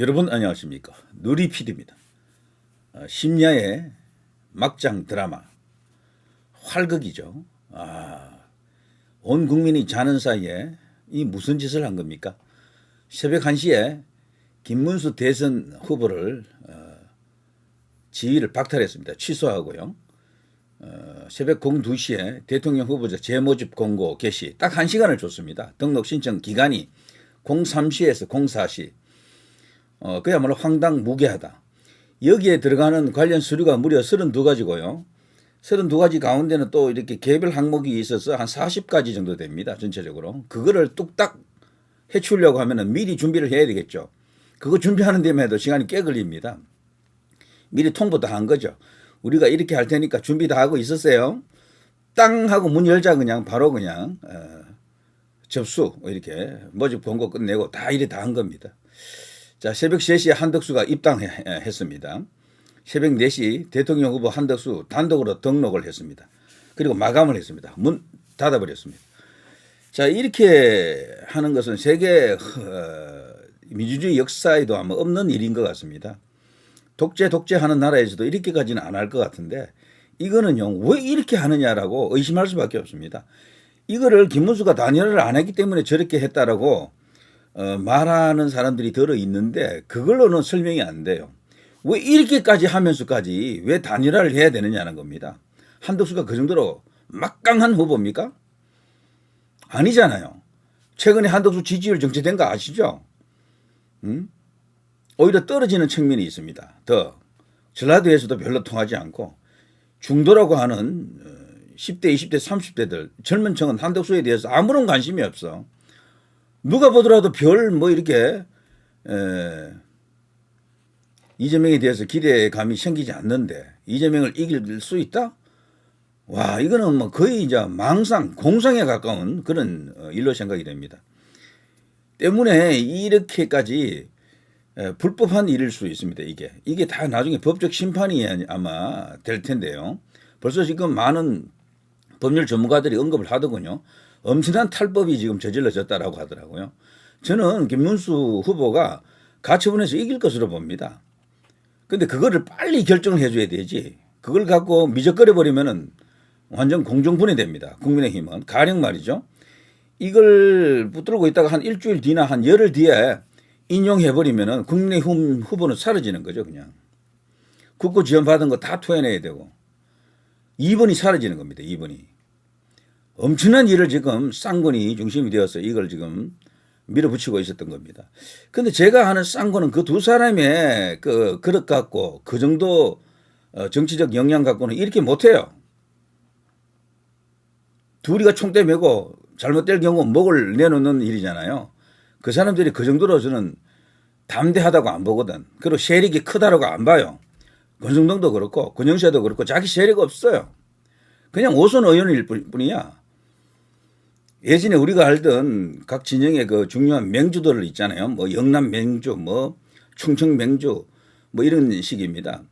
여러분 안녕하십니까. 누리PD입니다. 심야의 막장 드라마 활극이죠. 온 국민이 자는 사이에 이 무슨 짓을 한 겁니까? 새벽 1시에 김문수 대선 후보를 지위를 박탈했습니다. 취소하고요. 새벽 02시에 대통령 후보자 재모집 공고 게시 딱 1시간을 줬습니다. 등록 신청 기간이 03시에서 04시. 그야말로 황당무계하다. 여기에 들어가는 관련 서류가 무려 32가지고요. 32가지 가운데는 또 이렇게 개별 항목이 있어서 한 40가지 정도 됩니다. 전체적으로. 그거를 뚝딱 해치우려고 하면 미리 준비를 해야 되겠죠. 그거 준비하는 데만 해도 시간이 꽤 걸립니다. 미리 통보 다 한 거죠. 우리가 이렇게 할 테니까 준비 다 하고 있었어요. 땅 하고 문 열자 그냥 바로 그냥 접수 이렇게 모집 공고 끝내고 다 이래 다 한 겁니다. 자, 새벽 3시에 한덕수가 입당했습니다. 새벽 4시 대통령 후보 한덕수 단독으로 등록을 했습니다. 그리고 마감을 했습니다. 문 닫아버렸습니다. 자, 이렇게 하는 것은 세계 민주주의 역사에도 아마 없는 일인 것 같습니다. 독재하는 나라에서도 이렇게까지는 안 할 것 같은데 이거는요, 왜 이렇게 하느냐라고 의심할 수밖에 없습니다. 이거를 김문수가 단열을 안 했기 때문에 저렇게 했다라고 말하는 사람들이 들어 있는데 그걸로는 설명이 안 돼요. 왜 이렇게까지 하면서까지 왜 단일화를 해야 되느냐는 겁니다. 한덕수가 그 정도로 막강한 후보입니까? 아니잖아요. 최근에 한덕수 지지율 정체된 거 아시죠? 오히려 떨어지는 측면이 있습니다. 더 전라도에서도 별로 통하지 않고 중도라고 하는 10대, 20대, 30대들 젊은 층은 한덕수에 대해서 아무런 관심이 없어. 누가 보더라도 별 뭐 이렇게 이재명에 대해서 기대감이 생기지 않는데 이재명을 이길 수 있다? 와, 이거는 뭐 거의 이제 망상, 공상에 가까운 그런 일로 생각이 됩니다. 때문에 이렇게까지 불법한 일일 수 있습니다. 이게 다 나중에 법적 심판이 아마 될 텐데요. 벌써 지금 많은 법률 전문가들이 언급을 하더군요. 엄청난 탈법이 지금 저질러졌다라고 하더라고요. 저는 김문수 후보가 가처분에서 이길 것으로 봅니다. 근데 그거를 빨리 결정을 해줘야 되지. 그걸 갖고 미적거려 버리면은 완전 공정분해됩니다. 국민의힘은 가령 말이죠. 이걸 붙들고 있다가 한 일주일 뒤나 한 열흘 뒤에 인용해 버리면은 국민의힘 후보는 사라지는 거죠, 그냥. 국고 지원 받은 거 다 토해내야 되고 2번이 사라지는 겁니다. 2번이. 엄청난 일을 지금 쌍권이 중심이 되어서 이걸 지금 밀어붙이고 있었던 겁니다. 근데 제가 하는 쌍권은 그 두 사람의 그 그릇 갖고 그 정도 정치적 역량 갖고는 이렇게 못해요. 둘이가 총대 메고 잘못될 경우 목을 내놓는 일이잖아요. 그 사람들이 그 정도로 저는 담대하다고 안 보거든. 그리고 세력이 크다라고 안 봐요. 권성동도 그렇고 권영세도 그렇고 자기 세력 없어요. 그냥 오선 의원일 뿐이야. 예전에 우리가 알던 각 진영의 그 중요한 맹주들 있잖아요. 뭐 영남 맹주, 뭐 충청 맹주, 뭐 이런 식입니다.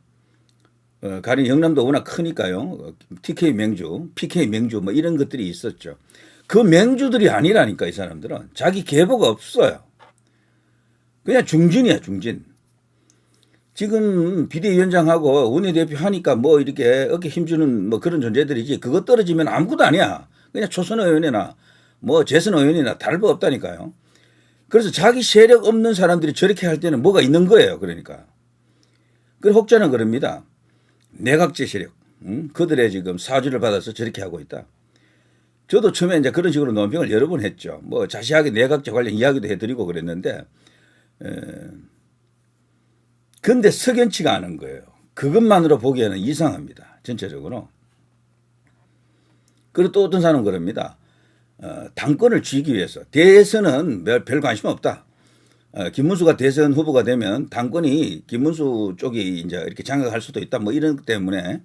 가령 영남도 워낙 크니까요. TK 맹주, PK 맹주 뭐 이런 것들이 있었죠. 그 맹주들이 아니라니까 이 사람들은. 자기 계보가 없어요. 그냥 중진이야, 중진. 지금 비대위원장하고 원내대표 하니까 뭐 이렇게 어깨 힘주는 뭐 그런 존재들이지. 그거 떨어지면 아무것도 아니야. 그냥 초선 의원이나 뭐 재선 의원이나 다를 바 없다니까요. 그래서 자기 세력 없는 사람들이 저렇게 할 때는 뭐가 있는 거예요. 그러니까. 그 혹자는 그럽니다. 내각제 세력. 그들의 지금 사주를 받아서 저렇게 하고 있다. 저도 처음에 이제 그런 식으로 논평을 여러 번 했죠. 뭐 자세하게 내각제 관련 이야기도 해드리고 그랬는데, 근데 석연치가 않은 거예요. 그것만으로 보기에는 이상합니다. 전체적으로. 그리고 또 어떤 사람은 그럽니다. 당권을 쥐기 위해서 대선은 별 관심 없다. 김문수가 대선 후보가 되면 당권이 김문수 쪽이 이제 이렇게 장악할 수도 있다. 뭐 이런 것 때문에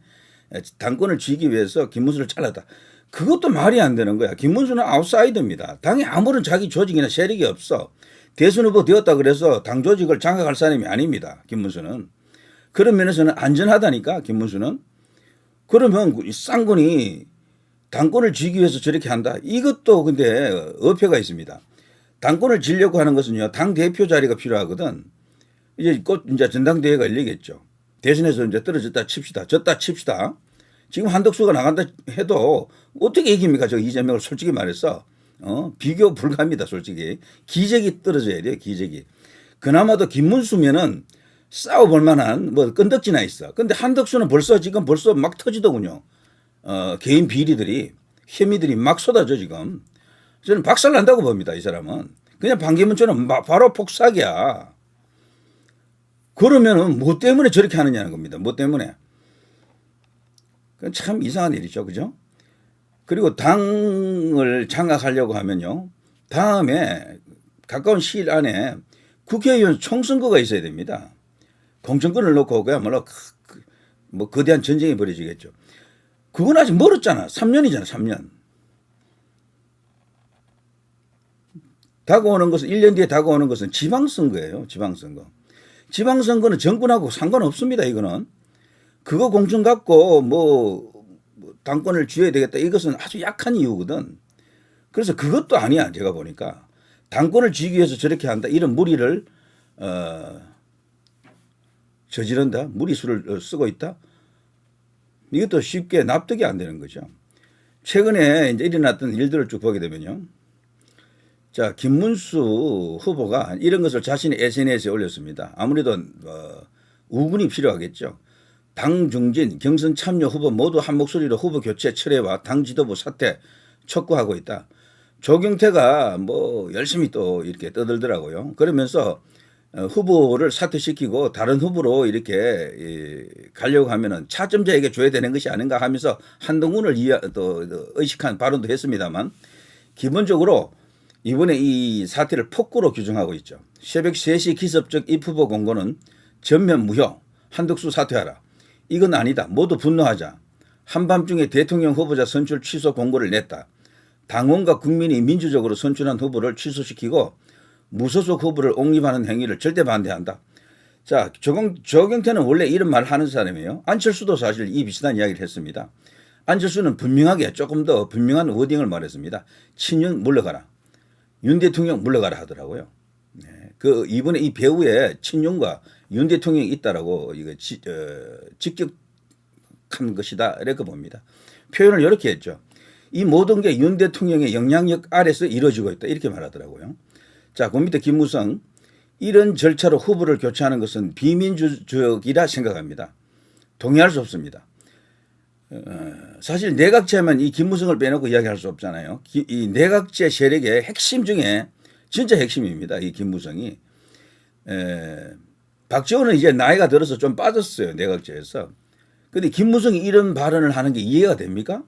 당권을 쥐기 위해서 김문수를 잘랐다. 그것도 말이 안 되는 거야. 김문수는 아웃사이더입니다. 당에 아무런 자기 조직이나 세력이 없어. 대선 후보 되었다 그래서 당 조직을 장악할 사람이 아닙니다. 김문수는. 그런 면에서는 안전하다니까 김문수는. 그러면 쌍권이 당권을 쥐기 위해서 저렇게 한다. 이것도 근데 어폐가 있습니다. 당권을 쥐려고 하는 것은요. 당 대표 자리가 필요하거든. 이제 곧 이제 전당대회가 열리겠죠. 대선에서 이제 떨어졌다 칩시다. 졌다 칩시다. 지금 한덕수가 나간다 해도 어떻게 이깁니까? 저 이재명을 솔직히 말해서 비교 불가합니다. 솔직히 기적이 떨어져야 돼요. 기적이. 그나마도 김문수면은 싸워볼 만한 뭐 끈덕지나 있어. 근데 한덕수는 지금 벌써 막 터지더군요. 개인 비리들이 혐의들이 막 쏟아져 지금. 저는 박살난다고 봅니다. 이 사람은 그냥 반기문처럼 바로 폭삭이야. 그러면은 뭐 때문에 저렇게 하느냐는 겁니다. 뭐 때문에. 그건 참 이상한 일이죠. 그죠? 그리고 당을 장악하려고 하면요. 다음에 가까운 시일 안에 국회의원 총선거가 있어야 됩니다. 공천권을 놓고 그야말로 뭐 거대한 전쟁이 벌어지겠죠. 그건 아직 멀었잖아. 3년이잖아. 3년. 다가오는 것은 1년 뒤에 다가오는 것은 지방선거예요. 지방선거. 지방선거는 정권하고 상관없습니다. 이거는. 그거 공천 갖고 뭐 당권을 쥐어야 되겠다. 이것은 아주 약한 이유거든. 그래서 그것도 아니야. 제가 보니까. 당권을 쥐기 위해서 저렇게 한다. 이런 무리를 저지른다. 무리수를 쓰고 있다. 이것도 쉽게 납득이 안 되는 거죠. 최근에 이제 일어났던 일들을 쭉 보게 되면요. 자, 김문수 후보가 이런 것을 자신의 SNS에 올렸습니다. 아무래도 우군이 필요하겠죠. 당 중진, 경선 참여 후보 모두 한 목소리로 후보 교체 철회와 당 지도부 사퇴 촉구하고 있다. 조경태가 뭐 열심히 또 이렇게 떠들더라고요. 그러면서 후보를 사퇴시키고 다른 후보로 이렇게 가려고 하면은 차점자에게 줘야 되는 것이 아닌가 하면서 한동훈을 또 의식한 발언도 했습니다만 기본적으로 이번에 이 사태를 폭구로 규정하고 있죠. 새벽 3시 기습적 입후보 공고는 전면 무효, 한덕수 사퇴하라. 이건 아니다. 모두 분노하자. 한밤중에 대통령 후보자 선출 취소 공고를 냈다. 당원과 국민이 민주적으로 선출한 후보를 취소시키고 무소속 후보를 옹립하는 행위를 절대 반대한다. 자, 조경태는 원래 이런 말을 하는 사람이에요. 안철수도 사실 이 비슷한 이야기를 했습니다. 안철수는 분명하게 조금 더 분명한 워딩을 말했습니다. 친윤 물러가라. 윤 대통령 물러가라 하더라고요. 네. 이번에 이 배우에 친윤과 윤 대통령이 있다라고 이거 직격한 것이다 이렇게 봅니다. 표현을 이렇게 했죠. 이 모든 게 윤 대통령의 영향력 아래서 이루어지고 있다 이렇게 말하더라고요. 자, 그 밑에 김무성 이런 절차로 후보를 교체하는 것은 비민주적이라 생각합니다. 동의할 수 없습니다. 사실 내각제면 이 김무성을 빼놓고 이야기할 수 없잖아요. 이 내각제 세력의 핵심 중에 진짜 핵심입니다. 이 김무성이. 박지원은 이제 나이가 들어서 좀 빠졌어요. 내각제에서. 근데 김무성이 이런 발언을 하는 게 이해가 됩니까?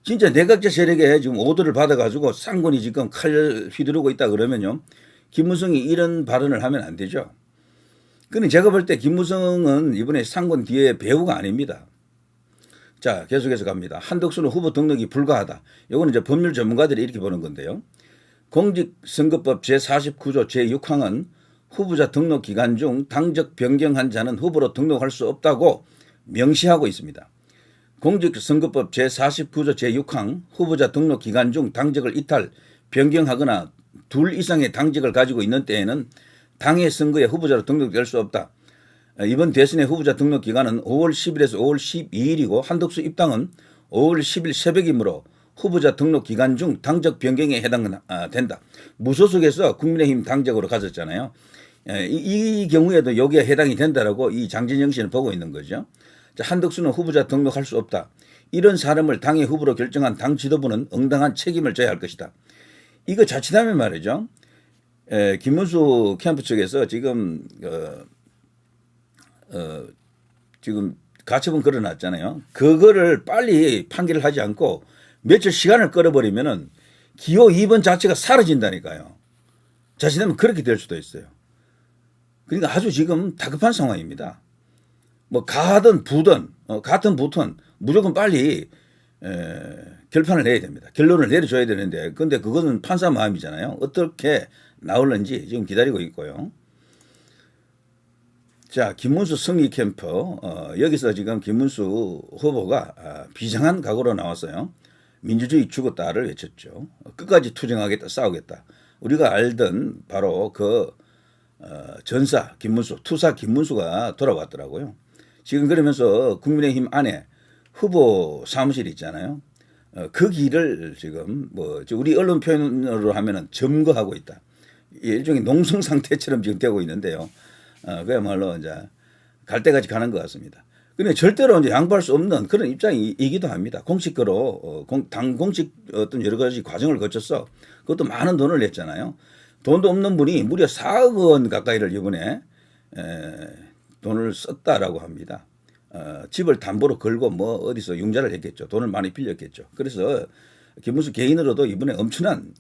진짜 내각제 세력에 지금 오더를 받아가지고 쌍권이 지금 칼 휘두르고 있다 그러면요. 김무성이 이런 발언을 하면 안 되죠. 근데 제가 볼 때 김무성은 이번에 쌍권 뒤에 배우가 아닙니다. 자, 계속해서 갑니다. 한덕수는 후보 등록이 불가하다. 이거는 이제 법률 전문가들이 이렇게 보는 건데요. 공직선거법 제49조 제6항은 후보자 등록 기간 중 당적 변경한 자는 후보로 등록할 수 없다고 명시하고 있습니다. 공직선거법 제49조 제6항 후보자 등록 기간 중 당적을 이탈, 변경하거나 둘 이상의 당적을 가지고 있는 때에는 당의 선거에 후보자로 등록될 수 없다. 이번 대선의 후보자 등록 기간은 5월 10일에서 5월 12일이고 한덕수 입당은 5월 10일 새벽이므로 후보자 등록 기간 중 당적 변경에 해당된다. 무소속에서 국민의힘 당적으로 가졌잖아요. 이 경우에도 여기에 해당이 된다라고 이 장진영 씨는 보고 있는 거죠. 한덕수는 후보자 등록할 수 없다. 이런 사람을 당의 후보로 결정한 당 지도부는 응당한 책임을 져야 할 것이다. 이거 자칫하면 말이죠. 김문수 캠프 측에서 지금 지금 가처분 걸어놨잖아요. 그거를 빨리 판결을 하지 않고 며칠 시간을 끌어버리면은 기호 2번 자체가 사라진다니까요. 자칫하면 그렇게 될 수도 있어요. 그러니까 아주 지금 다급한 상황입니다. 뭐 가든 부든 같은 부든 무조건 빨리 결판을 내야 됩니다. 결론을 내려줘야 되는데 근데 그거는 판사 마음이잖아요. 어떻게 나올는지 지금 기다리고 있고요. 자, 김문수 승리 캠프 여기서 지금 김문수 후보가 비장한 각오로 나왔어요. 민주주의 죽었다를 외쳤죠. 끝까지 투쟁하겠다, 싸우겠다. 우리가 알던 바로 전사 김문수, 투사 김문수가 돌아왔더라고요. 지금 그러면서 국민의힘 안에 후보 사무실 있잖아요. 그 길을 지금 뭐 우리 언론 표현으로 하면은 점거하고 있다. 일종의 농성 상태처럼 지금 되고 있는데요. 그야말로 이제 갈 때까지 가는 것 같습니다. 근데 절대로 이제 양보할 수 없는 그런 입장이기도 합니다. 공식으로 당 공식 어떤 여러 가지 과정을 거쳐서 그것도 많은 돈을 냈잖아요. 돈도 없는 분이 무려 4억 원 가까이를 이번에 돈을 썼다라고 합니다. 집을 담보로 걸고 뭐 어디서 융자를 했겠죠. 돈을 많이 빌렸겠죠. 그래서 김문수 개인으로도 이번에 엄청난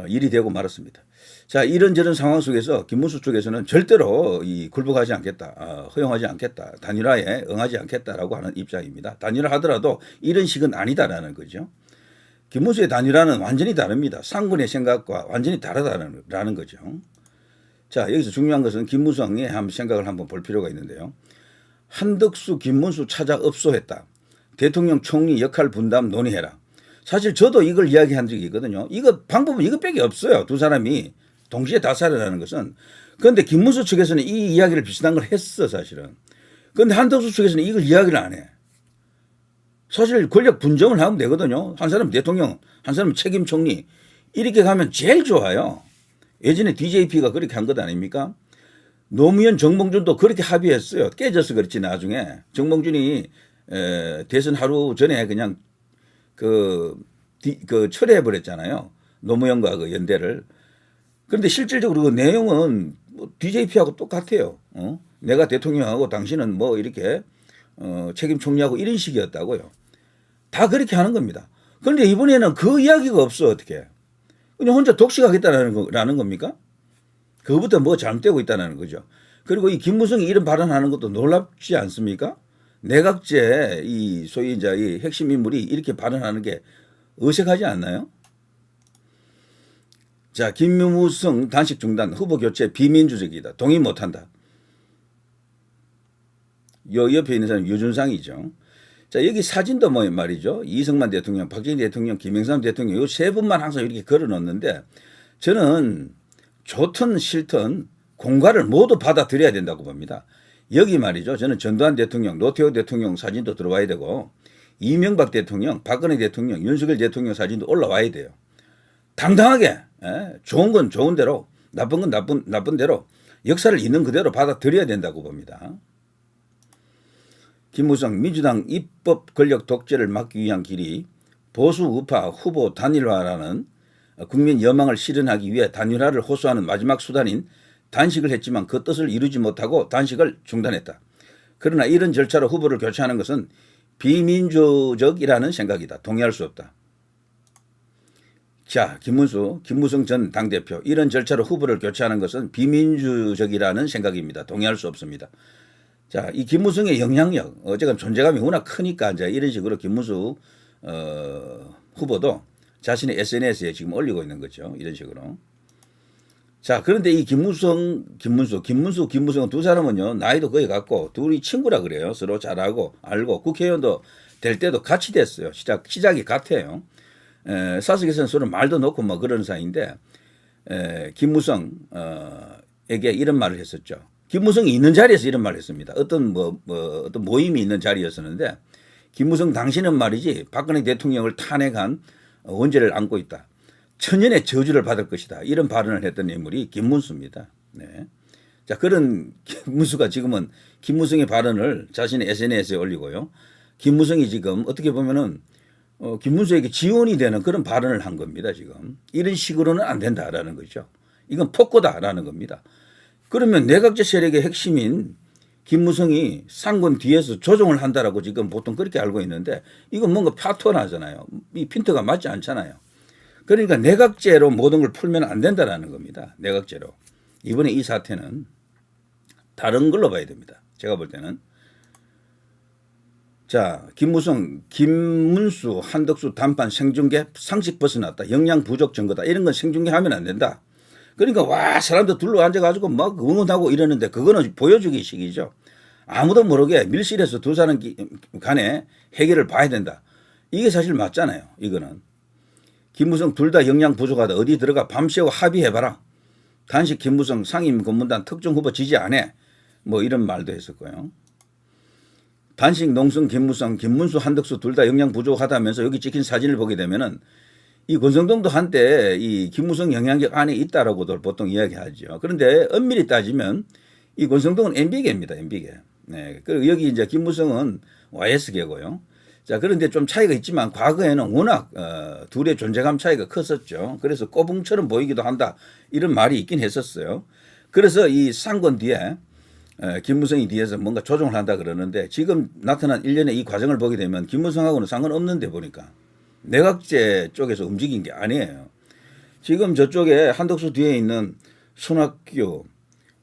일이 되고 말았습니다. 자, 이런저런 상황 속에서 김문수 쪽에서는 절대로 굴복하지 않겠다, 허용하지 않겠다, 단일화에 응하지 않겠다라고 하는 입장입니다. 단일화 하더라도 이런 식은 아니다라는 거죠. 김문수의 단일화는 완전히 다릅니다. 상군의 생각과 완전히 다르다는 거죠. 자, 여기서 중요한 것은 김무성의 생각을 한번 볼 필요가 있는데요. 한덕수, 김문수 찾아 업소했다. 대통령 총리 역할 분담 논의해라. 사실 저도 이걸 이야기한 적이 있거든요. 방법은 이것밖에 없어요. 두 사람이 동시에 다 살아나는 것은. 그런데 김문수 측에서는 이 이야기를 비슷한 걸 했어, 사실은. 그런데 한덕수 측에서는 이걸 이야기를 안 해. 사실 권력 분점을 하면 되거든요. 한 사람은 대통령, 한 사람은 책임 총리. 이렇게 가면 제일 좋아요. 예전에 DJP가 그렇게 한 것 아닙니까? 노무현, 정몽준도 그렇게 합의했어요. 깨져서 그렇지 나중에. 정몽준이 대선 하루 전에 그냥 철회해버렸잖아요. 노무현과 그 연대를. 그런데 실질적으로 그 내용은 뭐 DJP하고 똑같아요. 내가 대통령하고 당신은 뭐 이렇게 책임 총리하고 이런 식이었다고요. 다 그렇게 하는 겁니다. 그런데 이번에는 그 이야기가 없어. 어떻게. 그냥 혼자 독식하겠다라는 겁니까? 그거부터 뭐 잘못되고 있다는 거죠. 그리고 이 김무성이 이런 발언하는 것도 놀랍지 않습니까? 내각제 소위 이제 이 핵심 인물이 이렇게 발언하는 게 어색하지 않나요? 자, 김무성 단식 중단, 후보 교체 비민주적이다. 동의 못한다. 옆에 있는 사람은 유준상이죠. 자, 여기 사진도 뭐 말이죠. 이승만 대통령, 박정희 대통령, 김영삼 대통령 요 세 분만 항상 이렇게 걸어 놓는데 저는 좋든 싫든 공과를 모두 받아들여야 된다고 봅니다. 여기 말이죠. 저는 전두환 대통령, 노태우 대통령 사진도 들어와야 되고 이명박 대통령, 박근혜 대통령, 윤석열 대통령 사진도 올라와야 돼요. 당당하게 좋은 건 좋은 대로 나쁜 건 나쁜 대로 역사를 있는 그대로 받아들여야 된다고 봅니다. 김무성 민주당 입법 권력 독재를 막기 위한 길이 보수 우파 후보 단일화라는 국민 여망을 실현하기 위해 단일화를 호소하는 마지막 수단인 단식을 했지만 그 뜻을 이루지 못하고 단식을 중단했다. 그러나 이런 절차로 후보를 교체하는 것은 비민주적이라는 생각이다. 동의할 수 없다. 자, 김무성 전 당대표 이런 절차로 후보를 교체하는 것은 비민주적이라는 생각입니다. 동의할 수 없습니다. 자, 이 김무성의 영향력 어쨌든 존재감이 워낙 크니까 이제 이런 식으로 김무수 후보도 자신의 SNS에 지금 올리고 있는 거죠. 이런 식으로. 자, 그런데 이 김무성은 두 사람은요, 나이도 거의 같고, 둘이 친구라 그래요. 서로 잘 알고, 국회의원도 될 때도 같이 됐어요. 시작이 같아요. 사석에서는 서로 말도 놓고 뭐 그런 사이인데, 김무성에게 이런 말을 했었죠. 김무성이 있는 자리에서 이런 말을 했습니다. 어떤 모임이 있는 자리였었는데, 김무성 당신은 말이지, 박근혜 대통령을 탄핵한 원죄를 안고 있다. 천년의 저주를 받을 것이다. 이런 발언을 했던 인물이 김문수입니다. 네. 자, 그런 김문수가 지금은 김무성의 발언을 자신의 SNS에 올리고요. 김무성이 지금 어떻게 보면은 김문수에게 지원이 되는 그런 발언을 한 겁니다. 지금 이런 식으로는 안 된다라는 거죠. 이건 폭거다라는 겁니다. 그러면 내각제 세력의 핵심인 김무성이 상권 뒤에서 조종을 한다라고 지금 보통 그렇게 알고 있는데 이건 뭔가 파토나잖아요. 이 핀트가 맞지 않잖아요. 그러니까 내각제로 모든 걸 풀면 안 된다라는 겁니다. 내각제로. 이번에 이 사태는 다른 걸로 봐야 됩니다. 제가 볼 때는. 자, 김문수, 한덕수 단판 생중계 상식 벗어났다. 영양 부족 증거다. 이런 건 생중계하면 안 된다. 그러니까 와 사람들 둘러 앉아가지고 막 응원하고 이러는데 그거는 보여주기 식이죠. 아무도 모르게 밀실에서 두 사람 간에 해결을 봐야 된다. 이게 사실 맞잖아요. 이거는. 김무성 둘 다 영양 부족하다. 어디 들어가 밤새워 합의해봐라. 단식 김무성 상임고문단 특정 후보 지지 안 해. 뭐 이런 말도 했었고요. 단식 농성 김무성 김문수 한덕수 둘 다 영양 부족하다면서 여기 찍힌 사진을 보게 되면은 이 권성동도 한때 이 김무성 영향력 안에 있다라고도 보통 이야기하죠. 그런데 엄밀히 따지면 이 권성동은 MB계입니다. MB계. 네. 그리고 여기 이제 김무성은 YS계고요. 자, 그런데 좀 차이가 있지만 과거에는 워낙 둘의 존재감 차이가 컸었죠. 그래서 꼬붕처럼 보이기도 한다. 이런 말이 있긴 했었어요. 그래서 이 상권 뒤에 김무성이 뒤에서 뭔가 조종을 한다 그러는데 지금 나타난 일련의 이 과정을 보게 되면 김무성하고는 상관없는데 보니까 내각제 쪽에서 움직인 게 아니에요. 지금 저쪽에 한덕수 뒤에 있는 손학규,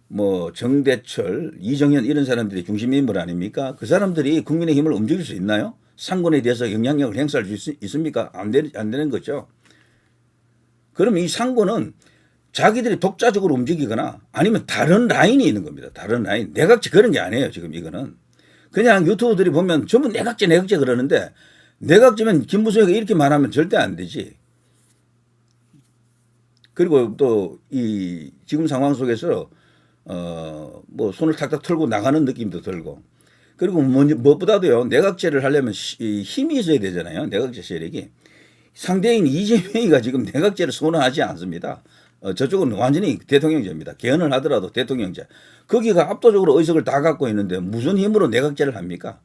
뭐 정대철, 이정현 이런 사람들이 중심 인물 아닙니까? 그 사람들이 국민의힘을 움직일 수 있나요? 상권에 대해서 영향력을 행사할 수 있습니까? 안 되는 거죠. 그럼 이 상권은 자기들이 독자적으로 움직이거나 아니면 다른 라인이 있는 겁니다. 다른 라인. 내각제 그런 게 아니에요. 지금 이거는. 그냥 유튜브들이 보면 전부 내각제 그러는데 내각제면 김무성이가 이렇게 말하면 절대 안 되지. 그리고 또 이 지금 상황 속에서 뭐 손을 탁탁 털고 나가는 느낌도 들고 그리고 무엇보다도요 내각제를 하려면 힘이 있어야 되잖아요. 내각제 세력이. 상대인 이재명이가 지금 내각제를 선호하지 않습니다. 저쪽은 완전히 대통령제입니다. 개헌을 하더라도 대통령제. 거기가 압도적으로 의석을 다 갖고 있는데 무슨 힘으로 내각제를 합니까?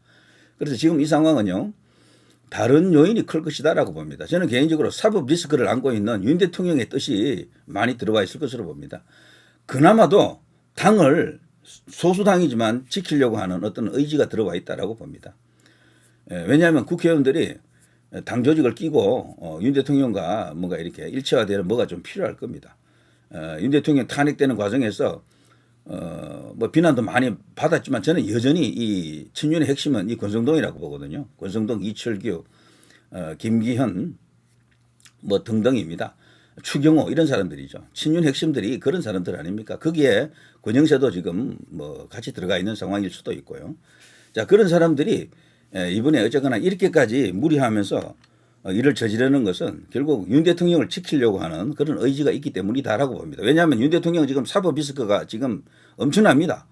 그래서 지금 이 상황은요. 다른 요인이 클 것이다라고 봅니다. 저는 개인적으로 사법 리스크를 안고 있는 윤 대통령의 뜻이 많이 들어와 있을 것으로 봅니다. 그나마도 당을 소수당이지만 지키려고 하는 어떤 의지가 들어와 있다라고 봅니다. 왜냐하면 국회의원들이 당 조직을 끼고 윤 대통령과 뭔가 이렇게 일체화되는 뭐가 좀 필요할 겁니다. 윤 대통령 탄핵되는 과정에서 뭐 비난도 많이 받았지만 저는 여전히 이 친윤의 핵심은 이 권성동이라고 보거든요. 권성동, 이철규, 김기현 뭐 등등입니다. 추경호 이런 사람들이죠. 친윤 핵심들이 그런 사람들 아닙니까? 거기에 권영세도 지금 뭐 같이 들어가 있는 상황일 수도 있고요. 자, 그런 사람들이 이번에 어쨌거나 이렇게까지 무리하면서 일을 저지르는 것은 결국 윤 대통령을 지키려고 하는 그런 의지가 있기 때문이다라고 봅니다. 왜냐하면 윤 대통령은 지금 사법 리스크가 지금 엄청납니다.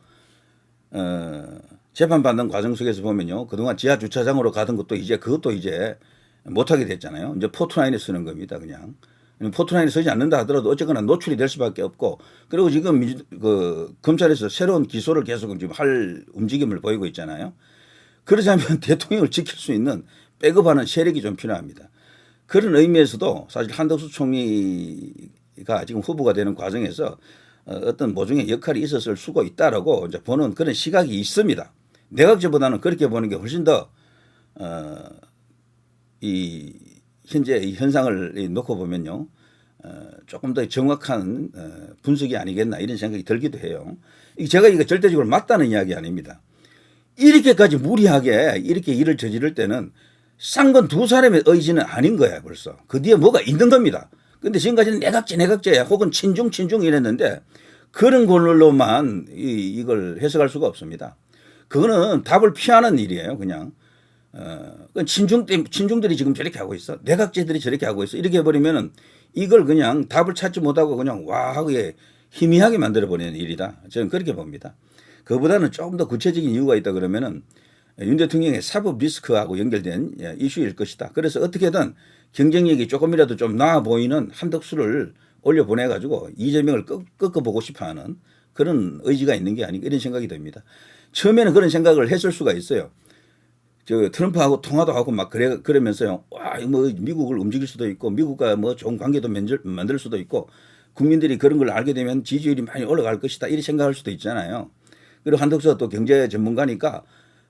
재판받는 과정 속에서 보면요. 그동안 지하 주차장으로 가던 것도 이제 그것도 이제 못하게 됐잖아요. 이제 포트라인에 쓰는 겁니다. 그냥. 포트라인에 서지 않는다 하더라도 어쨌거나 노출이 될 수밖에 없고 그리고 지금 그 검찰에서 새로운 기소를 계속 지금 할 움직임을 보이고 있잖아요. 그러자면 대통령을 지킬 수 있는 백업하는 세력이 좀 필요합니다. 그런 의미에서도 사실 한덕수 총리가 지금 후보가 되는 과정에서 어떤 모종의 역할이 있었을 수가 있다라고 이제 보는 그런 시각이 있습니다. 내각제보다는 그렇게 보는 게 훨씬 더 이 현재 이 현상을 놓고 보면요. 조금 더 정확한 분석이 아니겠나 이런 생각이 들기도 해요. 제가 이거 절대적으로 맞다는 이야기 아닙니다. 이렇게까지 무리하게 이렇게 일을 저지를 때는 쌍건 두 사람의 의지는 아닌 거야 벌써. 그 뒤에 뭐가 있는 겁니다. 근데 지금까지는 내각제 혹은 친중 이랬는데 그런 걸로만 이걸 해석할 수가 없습니다. 그거는 답을 피하는 일이에요 그냥. 친중들이 지금 저렇게 하고 있어. 내각제들이 저렇게 하고 있어. 이렇게 해버리면은 이걸 그냥 답을 찾지 못하고 그냥 와하게 희미하게 만들어버리는 일이다. 저는 그렇게 봅니다. 그보다는 조금 더 구체적인 이유가 있다 그러면은 윤 대통령의 사법 리스크하고 연결된 이슈일 것이다. 그래서 어떻게든 경쟁력이 조금이라도 좀 나아 보이는 한덕수를 올려보내가지고 이재명을 꺾어보고 싶어하는 그런 의지가 있는 게 아닌가 이런 생각이 듭니다. 처음에는 그런 생각을 했을 수가 있어요. 저 트럼프하고 통화도 하고 막 그러면서요. 와, 뭐 미국을 움직일 수도 있고 미국과 뭐 좋은 관계도 만들 수도 있고 국민들이 그런 걸 알게 되면 지지율이 많이 올라갈 것이다. 이렇게 생각할 수도 있잖아요. 그리고 한덕수가 또 경제 전문가니까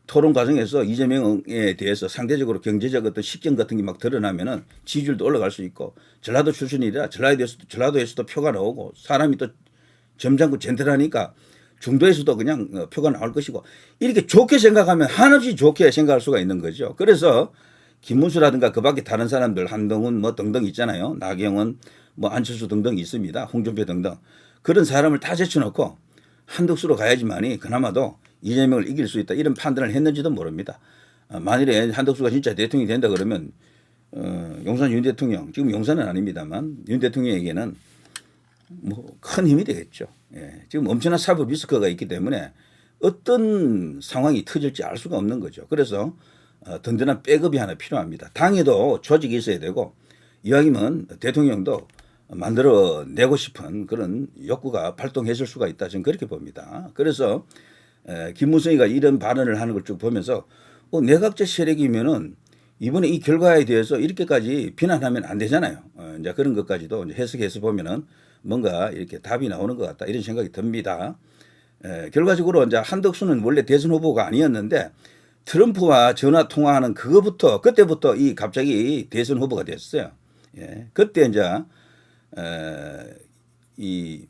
토론 과정에서 이재명에 대해서 상대적으로 경제적 어떤 식견 같은 게 막 드러나면은 지지율도 올라갈 수 있고 전라도 출신이라 전라도에서도 표가 나오고 사람이 또 점잖고 젠틀하니까 중도에서도 그냥 표가 나올 것이고 이렇게 좋게 생각하면 한없이 좋게 생각할 수가 있는 거죠. 그래서 김문수라든가 그 밖에 다른 사람들 한동훈 뭐 등등 있잖아요. 나경원 뭐 안철수 등등 있습니다. 홍준표 등등. 그런 사람을 다 제쳐놓고 한덕수로 가야지만이 그나마도 이재명을 이길 수 있다 이런 판단을 했는지도 모릅니다. 만일에 한덕수가 진짜 대통령이 된다 그러면 용산 윤 대통령 지금 용산은 아닙니다만 윤 대통령에게는 뭐 큰 힘이 되겠죠. 예. 지금 엄청난 사법 리스크가 있기 때문에 어떤 상황이 터질지 알 수가 없는 거죠. 그래서 든든한 백업이 하나 필요합니다. 당에도 조직이 있어야 되고 이왕이면 대통령도 만들어내고 싶은 그런 욕구가 발동했을 수가 있다. 저는 그렇게 봅니다. 그래서 김무성이가 이런 발언을 하는 걸 쭉 보면서 내각제 세력이면은 이번에 이 결과에 대해서 이렇게까지 비난하면 안 되잖아요. 이제 그런 것까지도 이제 해석해서 보면은 뭔가 이렇게 답이 나오는 것 같다. 이런 생각이 듭니다. 결과적으로 이제 한덕수는 원래 대선 후보가 아니었는데 트럼프와 전화 통화하는 그때부터 이 갑자기 대선 후보가 됐어요. 예. 그때 이제 이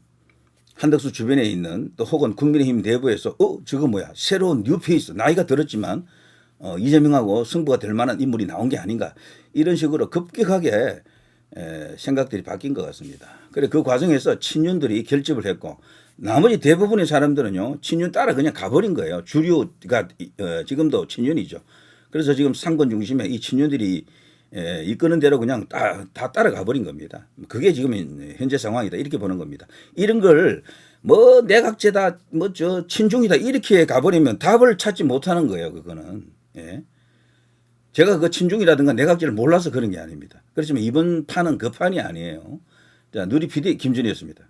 한덕수 주변에 있는 또 혹은 국민의힘 내부에서 저거 뭐야 새로운 뉴페이스 나이가 들었지만 이재명하고 승부가 될 만한 인물이 나온 게 아닌가 이런 식으로 급격하게 생각들이 바뀐 것 같습니다. 그래 그 과정에서 친윤들이 결집을 했고 나머지 대부분의 사람들은요 친윤 따라 그냥 가버린 거예요. 주류가 지금도 친윤이죠. 그래서 지금 상권 중심에 이 친윤들이 이끄는 대로 그냥 다 따라가 버린 겁니다. 그게 지금 현재 상황이다 이렇게 보는 겁니다. 이런 걸 뭐 내각제다 뭐 저 친중이다 이렇게 가버리면 답을 찾지 못하는 거예요. 그거는. 예. 제가 그 친중이라든가 내각제를 몰라서 그런 게 아닙니다. 그렇지만 이번 판은 그 판이 아니에요. 자, 누리 PD 김준희였습니다.